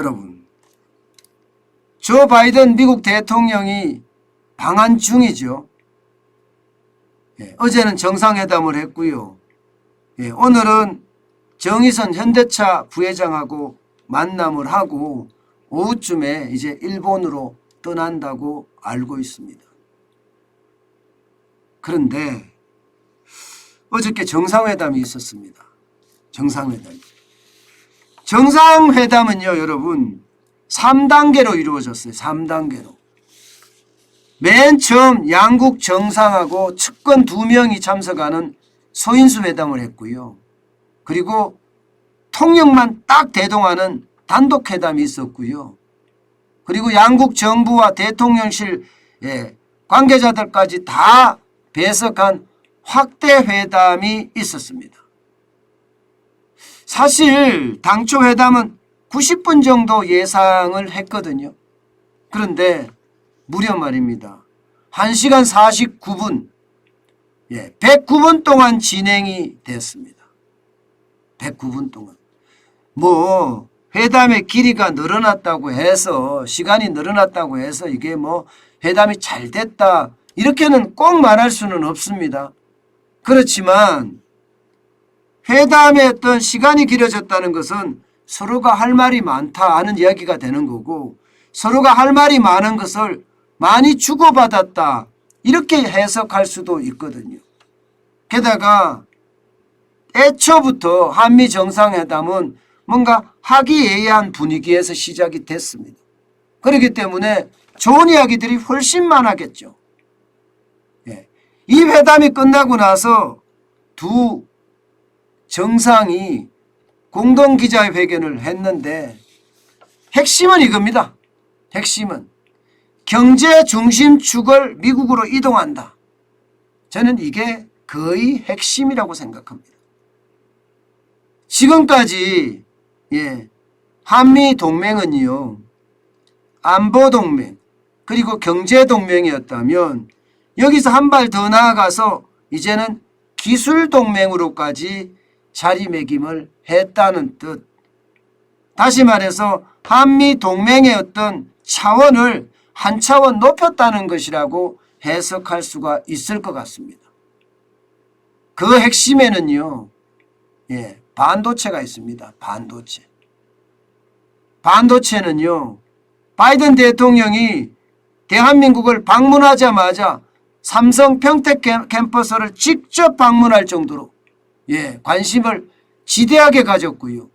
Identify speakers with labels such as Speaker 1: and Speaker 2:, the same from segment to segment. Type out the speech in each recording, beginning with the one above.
Speaker 1: 여러분, 조 바이든 미국 대통령이 방한 중이죠. 어제는 정상회담을 했고요. 오늘은 정의선 현대차 부회장하고 만남을 하고 오후쯤에 이제 일본으로 떠난다고 알고 있습니다. 그런데 어저께 정상회담이 있었습니다. 정상회담은요, 여러분 3단계로 이루어졌어요. 3단계로. 맨 처음 양국 정상하고 측근 2명이 참석하는 소인수 회담을 했고요. 그리고 통역만 딱 대동하는 단독 회담이 있었고요. 그리고 양국 정부와 대통령실 관계자들까지 다 배석한 확대 회담이 있었습니다. 사실 당초 회담은 90분 정도 예상을 했거든요. 그런데 무려 말입니다. 1시간 49분, 109분 동안 진행이 됐습니다. 109분 동안. 뭐 회담의 길이가 늘어났다고 해서, 시간이 늘어났다고 해서 이게 뭐 회담이 잘 됐다 이렇게는 꼭 말할 수는 없습니다. 그렇지만 회담의 어떤 시간이 길어졌다는 것은 서로가 할 말이 많다 하는 이야기가 되는 거고, 서로가 할 말이 많은 것을 많이 주고받았다 이렇게 해석할 수도 있거든요. 게다가 애초부터 한미 정상회담은 뭔가 화기애애한 분위기에서 시작이 됐습니다. 그렇기 때문에 좋은 이야기들이 훨씬 많았겠죠. 이 회담이 끝나고 나서 두 정상이 공동기자회견을 했는데 핵심은 이겁니다. 핵심은 경제 중심축을 미국으로 이동한다. 저는 이게 거의 핵심이라고 생각합니다. 지금까지 한미 동맹은요, 안보 동맹 그리고 경제 동맹이었다면 여기서 한 발 더 나아가서 이제는 기술 동맹으로까지 자리매김을 했다는 뜻. 다시 말해서 한미 동맹의 어떤 차원을 한 차원 높였다는 것이라고 해석할 수가 있을 것 같습니다. 그 핵심에는요, 반도체가 있습니다. 반도체는요, 바이든 대통령이 대한민국을 방문하자마자 삼성 평택 캠퍼스를 직접 방문할 정도로 관심을 지대하게 가졌고요.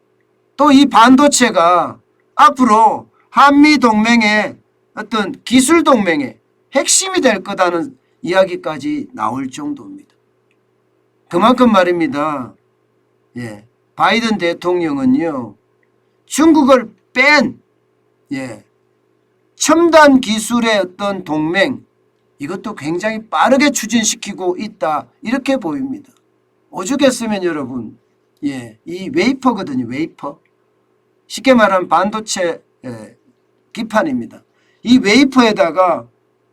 Speaker 1: 또 이 반도체가 앞으로 한미 동맹의 어떤 기술 동맹의 핵심이 될 거다는 이야기까지 나올 정도입니다. 그만큼 말입니다. 바이든 대통령은요, 중국을 뺀 첨단 기술의 어떤 동맹, 이것도 굉장히 빠르게 추진시키고 있다 이렇게 보입니다. 오죽했으면 여러분, 이 웨이퍼거든요. 웨이퍼. 쉽게 말하면 반도체 기판입니다. 이 웨이퍼에다가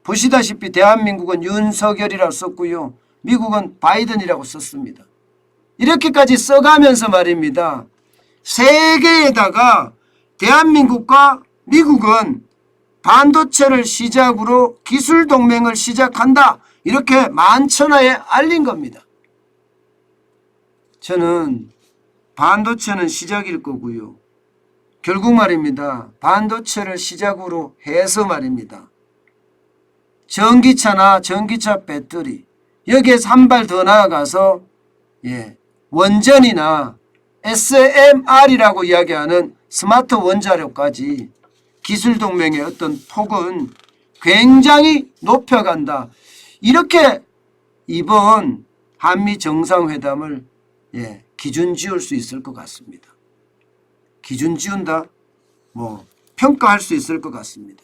Speaker 1: 보시다시피 대한민국은 윤석열이라고 썼고요, 미국은 바이든이라고 썼습니다. 이렇게까지 써가면서 말입니다, 세계에다가 대한민국과 미국은 반도체를 시작으로 기술 동맹을 시작한다 이렇게 만천하에 알린 겁니다. 저는 반도체는 시작일 거고요, 결국 말입니다, 반도체를 시작으로 해서 말입니다, 전기차나 전기차 배터리, 여기에서 한 발 더 나아가서 원전이나 SMR이라고 이야기하는 스마트 원자료까지 기술 동맹의 어떤 폭은 굉장히 높여간다. 이렇게 이번 한미 정상회담을 기준 지을 수 있을 것 같습니다. 기준 지운다? 평가할 수 있을 것 같습니다.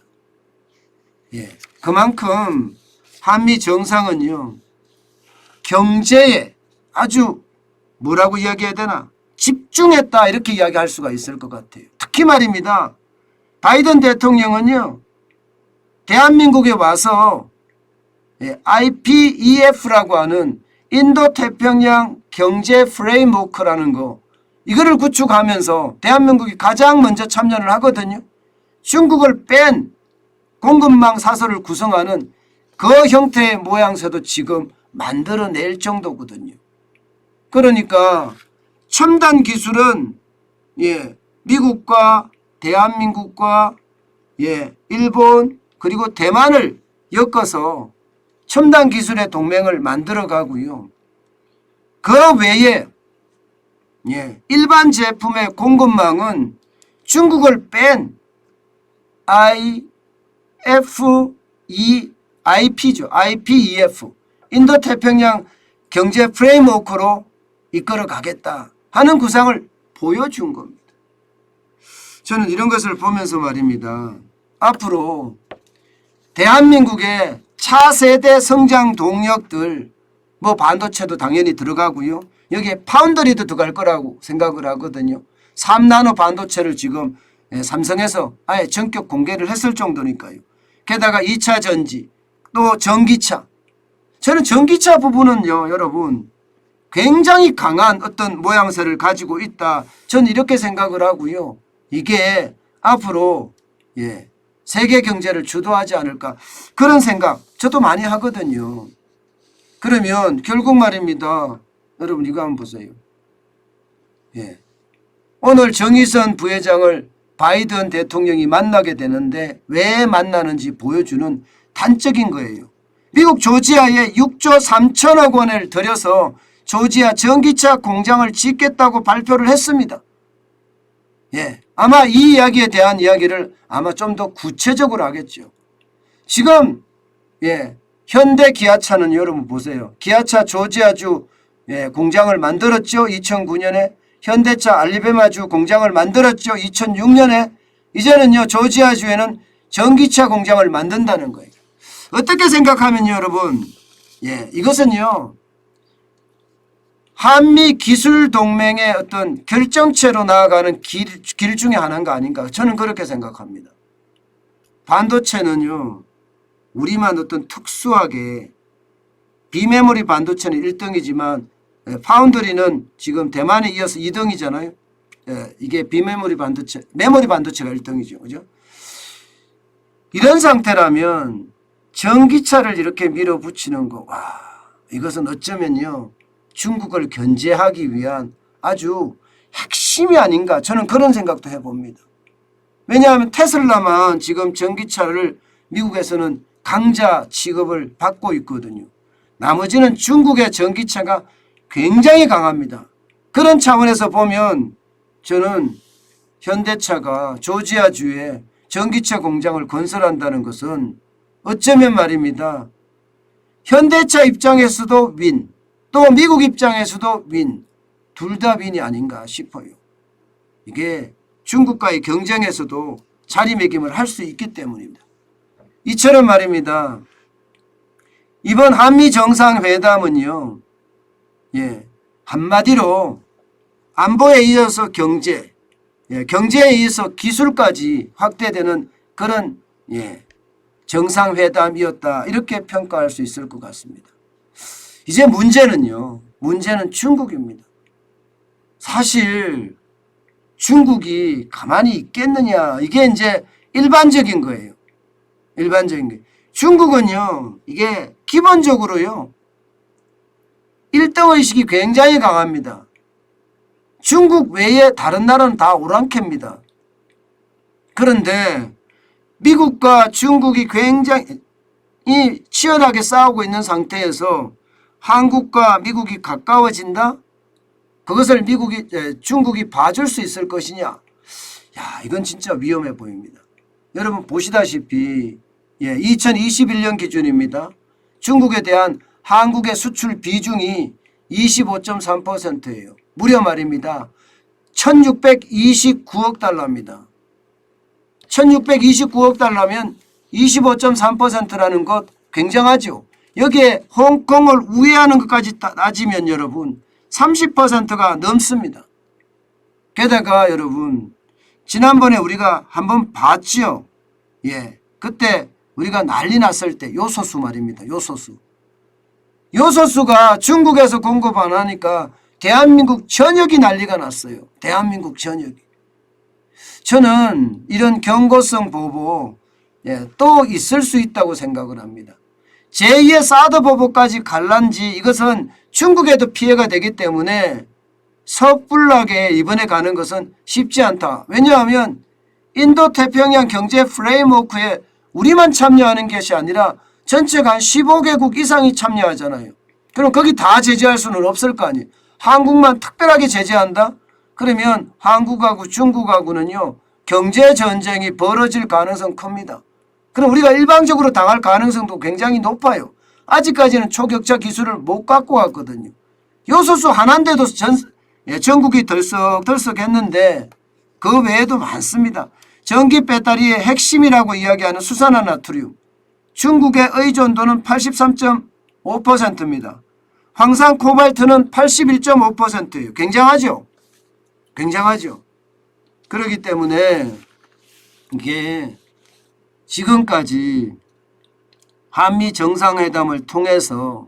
Speaker 1: 그만큼 한미 정상은요, 경제에 아주 뭐라고 이야기해야 되나, 집중했다 이렇게 이야기할 수가 있을 것 같아요. 특히 말입니다, 바이든 대통령은요, 대한민국에 와서 IPEF라고 하는 인도태평양 경제 프레임워크라는 거, 이거를 구축하면서 대한민국이 가장 먼저 참여를 하거든요. 중국을 뺀 공급망 사설을 구성하는 그 형태의 모양새도 지금 만들어낼 정도거든요. 그러니까 첨단 기술은 미국과 대한민국과 일본 그리고 대만을 엮어서 첨단 기술의 동맹을 만들어 가고요. 그 외에 일반 제품의 공급망은 중국을 뺀 IPEF 인도태평양 경제 프레임워크로 이끌어 가겠다 하는 구상을 보여준 겁니다. 저는 이런 것을 보면서 말입니다. 앞으로 대한민국의 차세대 성장 동력들 반도체도 당연히 들어가고요. 여기에 파운드리도 들어갈 거라고 생각을 하거든요. 3나노 반도체를 지금 삼성에서 아예 전격 공개를 했을 정도니까요. 게다가 2차 전지 또 전기차. 저는 전기차 부분은요, 여러분 굉장히 강한 어떤 모양새를 가지고 있다. 저는 이렇게 생각을 하고요. 이게 앞으로 세계 경제를 주도하지 않을까 그런 생각 저도 많이 하거든요. 그러면 결국 말입니다. 여러분 이거 한번 보세요. 오늘 정의선 부회장을 바이든 대통령이 만나게 되는데 왜 만나는지 보여주는 단적인 거예요. 미국 조지아에 6조 3천억 원을 들여서 조지아 전기차 공장을 짓겠다고 발표를 했습니다. 아마 이 이야기에 대한 이야기를 아마 좀 더 구체적으로 하겠죠. 지금 현대 기아차는 여러분 보세요. 기아차 조지아주 공장을 만들었죠. 2009년에 현대차 알리베마주 공장을 만들었죠. 2006년에 이제는요 조지아주에는 전기차 공장을 만든다는 거예요. 어떻게 생각하면요 여러분 이것은요 한미 기술 동맹의 어떤 결정체로 나아가는 길 중에 하나가 아닌가 저는 그렇게 생각합니다. 반도체는요 우리만 어떤 특수하게 비메모리 반도체는 1등이지만 파운드리는 지금 대만에 이어서 2등이잖아요. 이게 비메모리 반도체, 메모리 반도체가 1등이죠. 그죠? 이런 상태라면 전기차를 이렇게 밀어붙이는 거, 이것은 어쩌면요. 중국을 견제하기 위한 아주 핵심이 아닌가 저는 그런 생각도 해봅니다. 왜냐하면 테슬라만 지금 전기차를 미국에서는 강자 취급을 받고 있거든요. 나머지는 중국의 전기차가 굉장히 강합니다. 그런 차원에서 보면 저는 현대차가 조지아주에 전기차 공장을 건설한다는 것은 어쩌면 말입니다. 현대차 입장에서도 윈, 또 미국 입장에서도 윈, 둘 다 윈이 아닌가 싶어요. 이게 중국과의 경쟁에서도 자리매김을 할 수 있기 때문입니다. 이처럼 말입니다. 이번 한미 정상회담은요. 한마디로 안보에 이어서 경제, 경제에 의해서 기술까지 확대되는 그런 정상회담이었다. 이렇게 평가할 수 있을 것 같습니다. 이제 문제는 중국입니다. 사실 중국이 가만히 있겠느냐 이게 이제 일반적인 거예요. 일반적인 게 중국은요 이게 기본적으로요 1등의식이 굉장히 강합니다. 중국 외에 다른 나라는 다 오랑캐입니다. 그런데 미국과 중국이 굉장히 치열하게 싸우고 있는 상태에서 한국과 미국이 가까워진다? 그것을 중국이 봐줄 수 있을 것이냐? 이건 진짜 위험해 보입니다. 여러분 보시다시피 2021년 기준입니다. 중국에 대한 한국의 수출 비중이 25.3%예요. 무려 말입니다. 1629억 달러입니다. 1629억 달러면 25.3%라는 것 굉장하죠. 여기에 홍콩을 우회하는 것까지 따지면 여러분 30%가 넘습니다. 게다가 여러분 지난번에 우리가 한번 봤죠. 그때 우리가 난리 났을 때 요소수 말입니다. 요소수가 중국에서 공급 안 하니까 대한민국 전역이 난리가 났어요. 대한민국 전역이. 저는 이런 경고성 보복 또 있을 수 있다고 생각을 합니다. 제2의 사드 보복까지 갈란지 이것은 중국에도 피해가 되기 때문에 섣불하게 이번에 가는 것은 쉽지 않다. 왜냐하면 인도태평양 경제 프레임워크에 우리만 참여하는 것이 아니라 전체가 한 15개국 이상이 참여하잖아요. 그럼 거기 다 제재할 수는 없을 거 아니에요. 한국만 특별하게 제재한다? 그러면 한국하고 중국하고는요 경제전쟁이 벌어질 가능성 큽니다. 그럼 우리가 일방적으로 당할 가능성도 굉장히 높아요. 아직까지는 초격차 기술을 못 갖고 왔거든요. 요소수 하나인데도 전국이 덜썩덜썩했는데 그 외에도 많습니다. 전기 배터리의 핵심이라고 이야기하는 수산화나트륨. 중국의 의존도는 83.5%입니다. 황산 코발트는 81.5%예요. 굉장하죠? 굉장하죠? 그렇기 때문에 이게 지금까지 한미 정상회담을 통해서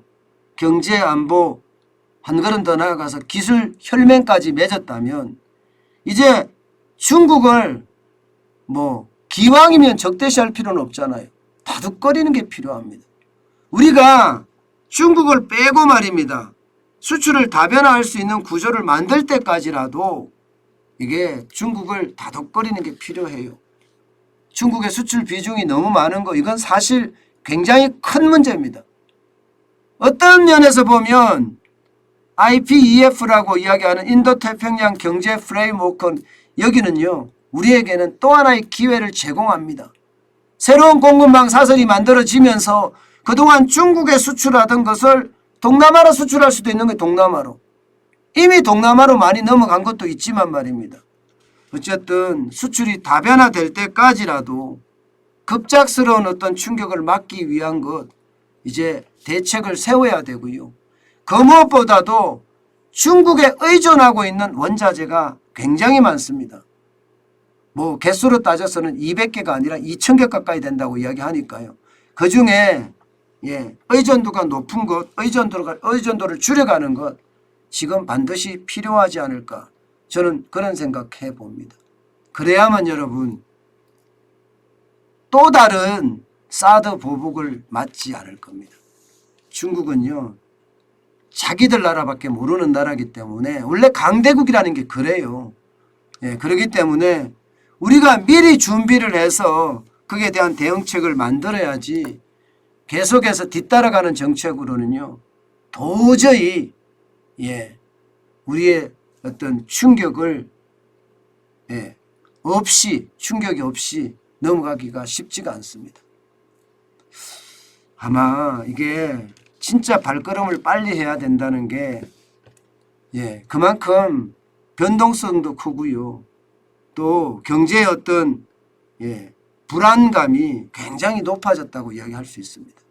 Speaker 1: 경제안보 한 걸음 더 나아가서 기술 혈맹까지 맺었다면 이제 중국을 기왕이면 적대시할 필요는 없잖아요. 다독거리는 게 필요합니다. 우리가 중국을 빼고 말입니다. 수출을 다변화할 수 있는 구조를 만들 때까지라도 이게 중국을 다독거리는 게 필요해요. 중국의 수출 비중이 너무 많은 거 이건 사실 굉장히 큰 문제입니다. 어떤 면에서 보면 IPEF라고 이야기하는 인도태평양 경제 프레임워크 여기는요 우리에게는 또 하나의 기회를 제공합니다. 새로운 공급망 사설이 만들어지면서 그동안 중국에 수출하던 것을 동남아로 수출할 수도 있는 게 동남아로. 이미 동남아로 많이 넘어간 것도 있지만 말입니다. 어쨌든 수출이 다변화될 때까지라도 급작스러운 어떤 충격을 막기 위한 것 이제 대책을 세워야 되고요. 그 무엇보다도 중국에 의존하고 있는 원자재가 굉장히 많습니다. 개수로 따져서는 200개가 아니라 2000개 가까이 된다고 이야기하니까요. 그중에 의존도가 높은 것, 의존도를 줄여가는 것 지금 반드시 필요하지 않을까 저는 그런 생각해 봅니다. 그래야만 여러분 또 다른 사드 보복을 맞지 않을 겁니다. 중국은요 자기들 나라밖에 모르는 나라이기 때문에 원래 강대국이라는 게 그래요. 그렇기 때문에 우리가 미리 준비를 해서 거기에 대한 대응책을 만들어야지 계속해서 뒤따라가는 정책으로는요 도저히 우리의 어떤 충격을 충격이 없이 넘어가기가 쉽지가 않습니다. 아마 이게 진짜 발걸음을 빨리 해야 된다는 게 그만큼 변동성도 크고요. 또 경제의 어떤 불안감이 굉장히 높아졌다고 이야기할 수 있습니다.